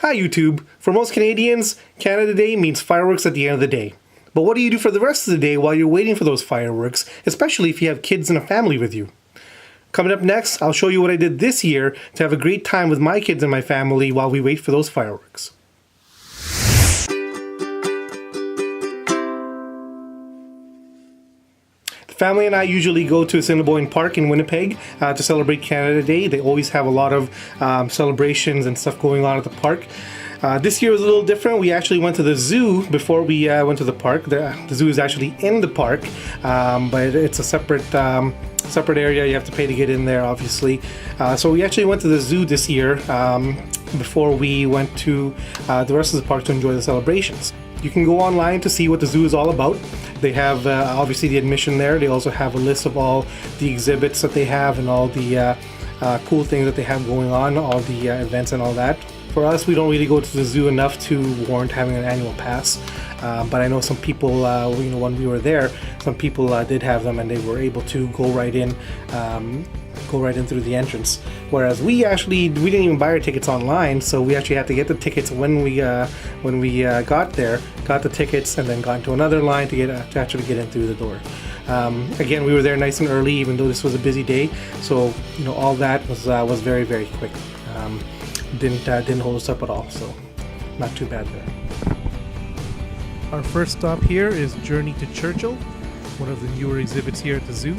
Hi YouTube! For most Canadians, Canada Day means fireworks at the end of the day. But what do you do for the rest of the day while you're waiting for those fireworks, especially if you have kids and a family with you? Coming up next, I'll show you what I did this year to have a great time with my kids and my family while we wait for those fireworks. Family and I usually go to Assiniboine Park in Winnipeg to celebrate Canada Day. They always have a lot of celebrations and stuff going on at the park. This year was a little different. We actually went to the zoo before we went to the park. The zoo is actually in the park, but it's a separate area. You have to pay to get in there, obviously. So we actually went to the zoo this year before we went to the rest of the park to enjoy the celebrations. You can go online to see what the zoo is all about. They have obviously the admission there. They also have a list of all the exhibits that they have and all the cool things that they have going on, all the events and all that. For us, we don't really go to the zoo enough to warrant having an annual pass, but I know some people, when we were there, some people did have them and they were able to go right in through the entrance. Whereas we didn't even buy our tickets online, so we actually had to get the tickets when we got there, got the tickets, and then got into another line to actually get in through the door. Again, we were there nice and early, even though this was a busy day. So all that was very, very quick. Didn't hold us up at all, so not too bad there. Our first stop here is Journey to Churchill, one of the newer exhibits here at the zoo.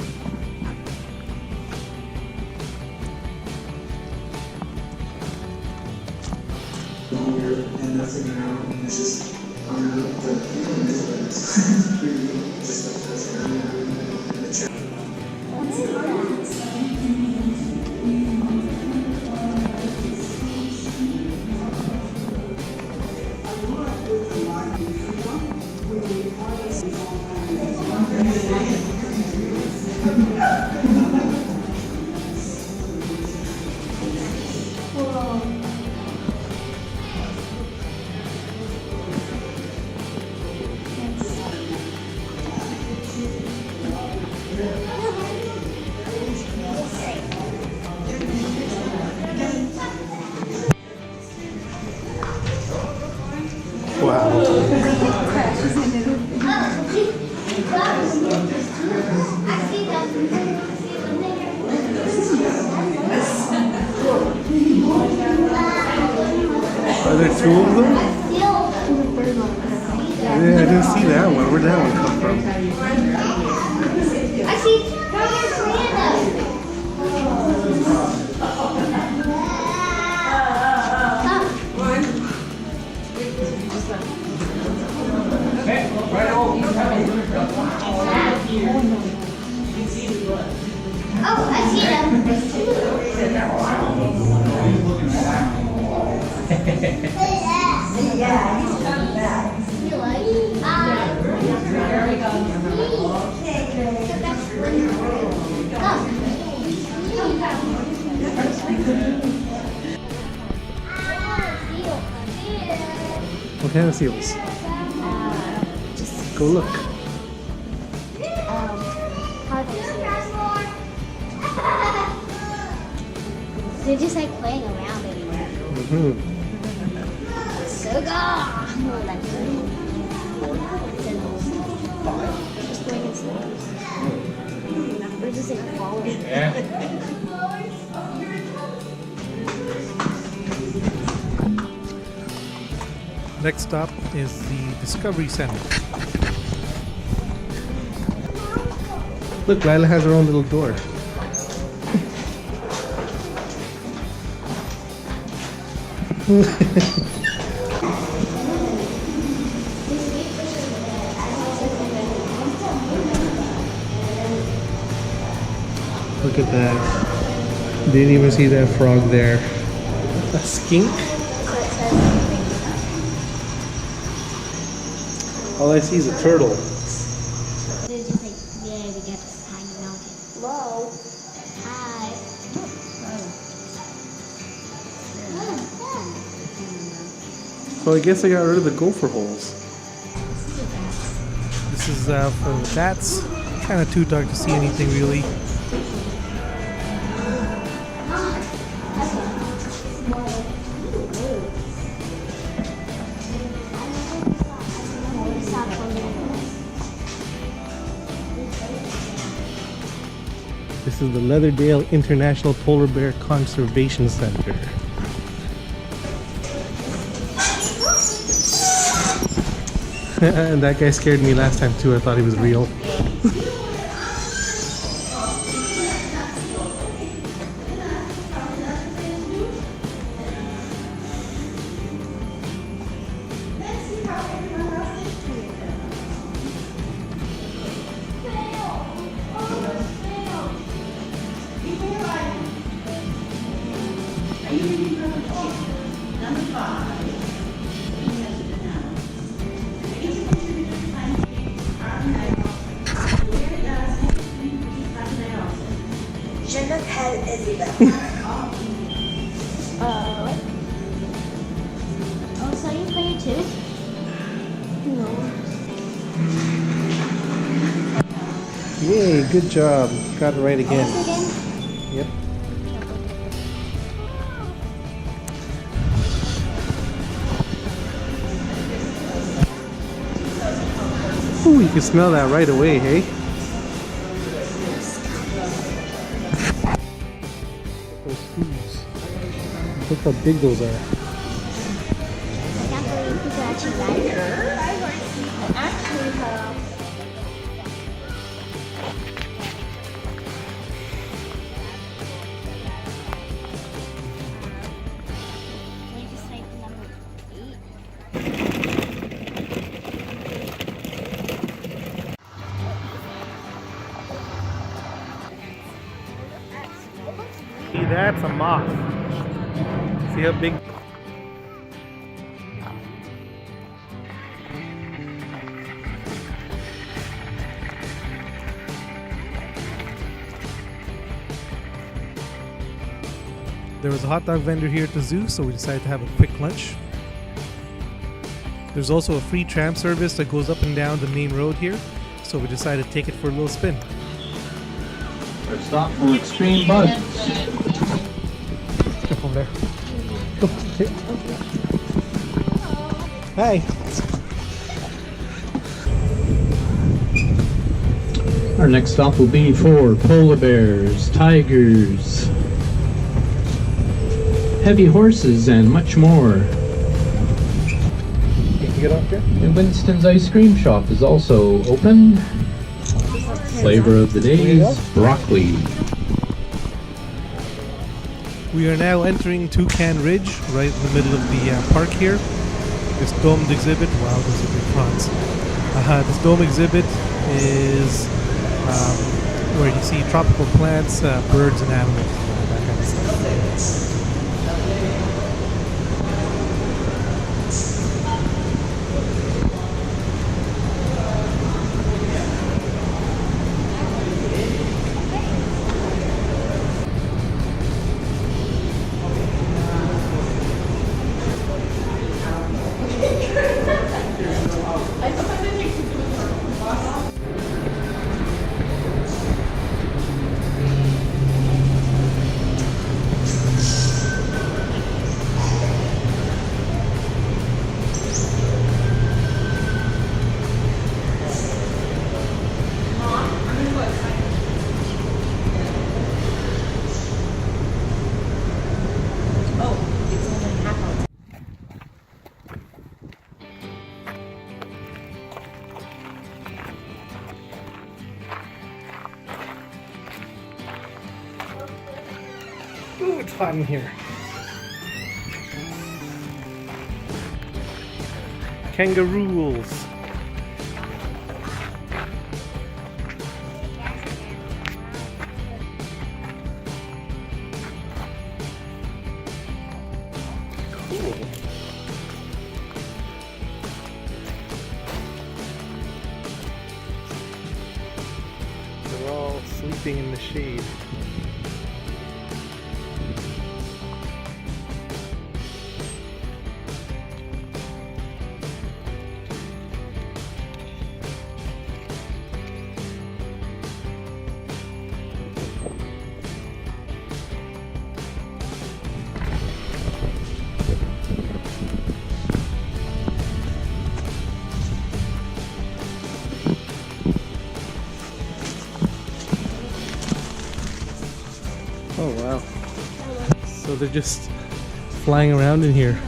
Wow. Are there two of them? Yeah, I didn't see that one. Where'd that one come from? I see oh, I see them. Yeah, he's coming back. You like? There we go. What kind of seals? Go look. They're just like playing around anywhere. So go! Just going in slow. They're just like falling. Next stop is the Discovery Center. Look, Lila has her own little door. Look at that. Didn't even see that frog there. A skink? All I see is a turtle. They're just like, yeah, we got this tiny mountain. Hello. Hi. So I guess I got rid of the gopher holes. This is for the bats. Kind of too dark to see anything really. is the Leatherdale International Polar Bear Conservation Center. And that guy scared me last time too. I thought he was real. Oh, so you play it too? No. Yay, good job. Got it right again. Yep. Ooh, you can smell that right away, hey? Those foods. Look how big those are. I can't believe people actually like it. We just like number 8. See, that's a moth. See how big? There was a hot dog vendor here at the zoo, so we decided to have a quick lunch. There's also a free tram service that goes up and down the main road here, so we decided to take it for a little spin. Our stop for extreme buds. Jump over there. Go. Here. Hi. Our next stop will be for polar bears, tigers, heavy horses, and much more. Can you get up here? And Winston's Ice Cream Shop is also open. Flavor of the day is broccoli. We are now entering Toucan Ridge, right in the middle of the park here. This domed exhibit, wow, those are big prawns. This dome exhibit is where you see tropical plants, birds and animals, that kind of stuff. Ooh, it's hot in here. Kangaroos. Cool. They're all sleeping in the shade. Oh wow. So they're just flying around in here.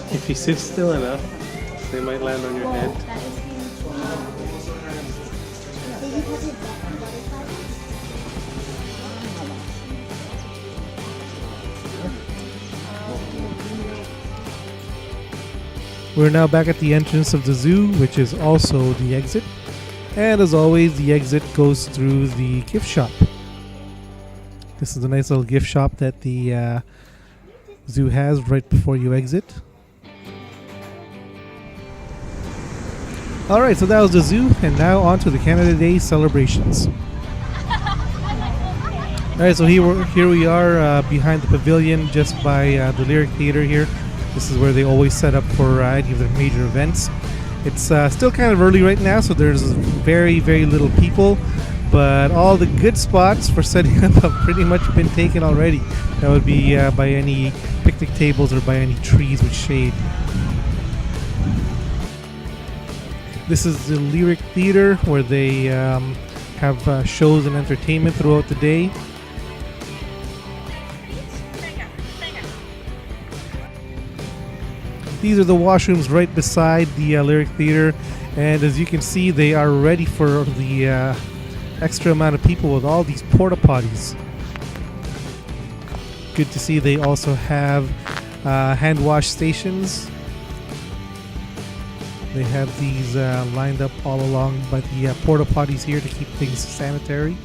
If you sit still enough, they might land on your head. We're now back at the entrance of the zoo, which is also the exit. And as always, the exit goes through the gift shop. This is a nice little gift shop that the zoo has right before you exit. Alright, so that was the zoo, and now on to the Canada Day celebrations. Alright, so here we are behind the pavilion just by the Lyric Theatre here. This is where they always set up for any of their major events. It's still kind of early right now, so there's very, very little people, but all the good spots for setting up have pretty much been taken already. That would be by any picnic tables or by any trees with shade. This is the Lyric Theatre where they have shows and entertainment throughout the day. These are the washrooms right beside the Lyric Theatre, and as you can see, they are ready for the extra amount of people with all these porta potties. Good to see they also have hand wash stations. They have these lined up all along by the porta potties here to keep things sanitary.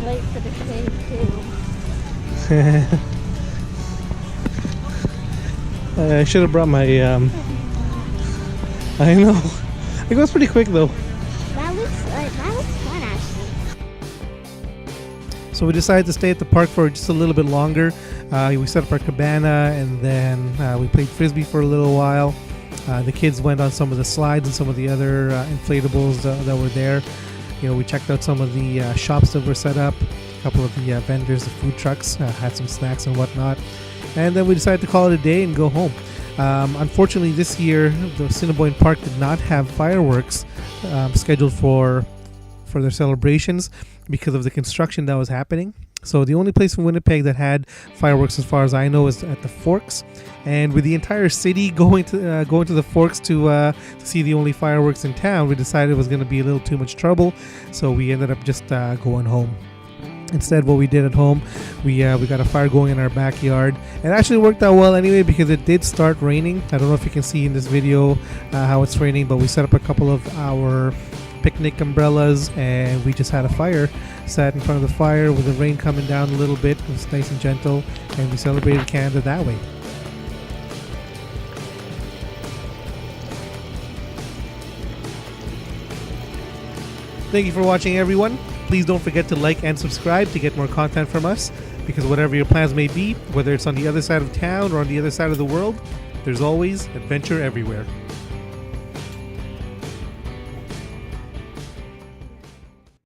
Late for the cave too. I should have brought my I know. It goes pretty quick though. That looks fun actually. So we decided to stay at the park for just a little bit longer. We set up our cabana, and then we played frisbee for a little while. The kids went on some of the slides and some of the other inflatables that were there. You know, we checked out some of the shops that were set up. A couple of the vendors, the food trucks, had some snacks and whatnot. And then we decided to call it a day and go home. Unfortunately, this year the Assiniboine Park did not have fireworks scheduled for their celebrations because of the construction that was happening. So the only place in Winnipeg that had fireworks, as far as I know, is at the Forks. And with the entire city going to the Forks to see the only fireworks in town, we decided it was going to be a little too much trouble. So we ended up just going home. Instead, what we did at home, we got a fire going in our backyard. It actually worked out well anyway because it did start raining. I don't know if you can see in this video how it's raining, but we set up a couple of our picnic umbrellas and we just had a fire sat in front of the fire with the rain coming down a little bit. It was nice and gentle, and we celebrated Canada that way. Thank you for watching, everyone. Please don't forget to like and subscribe to get more content from us, because whatever your plans may be, whether it's on the other side of town or on the other side of the world, there's always adventure everywhere.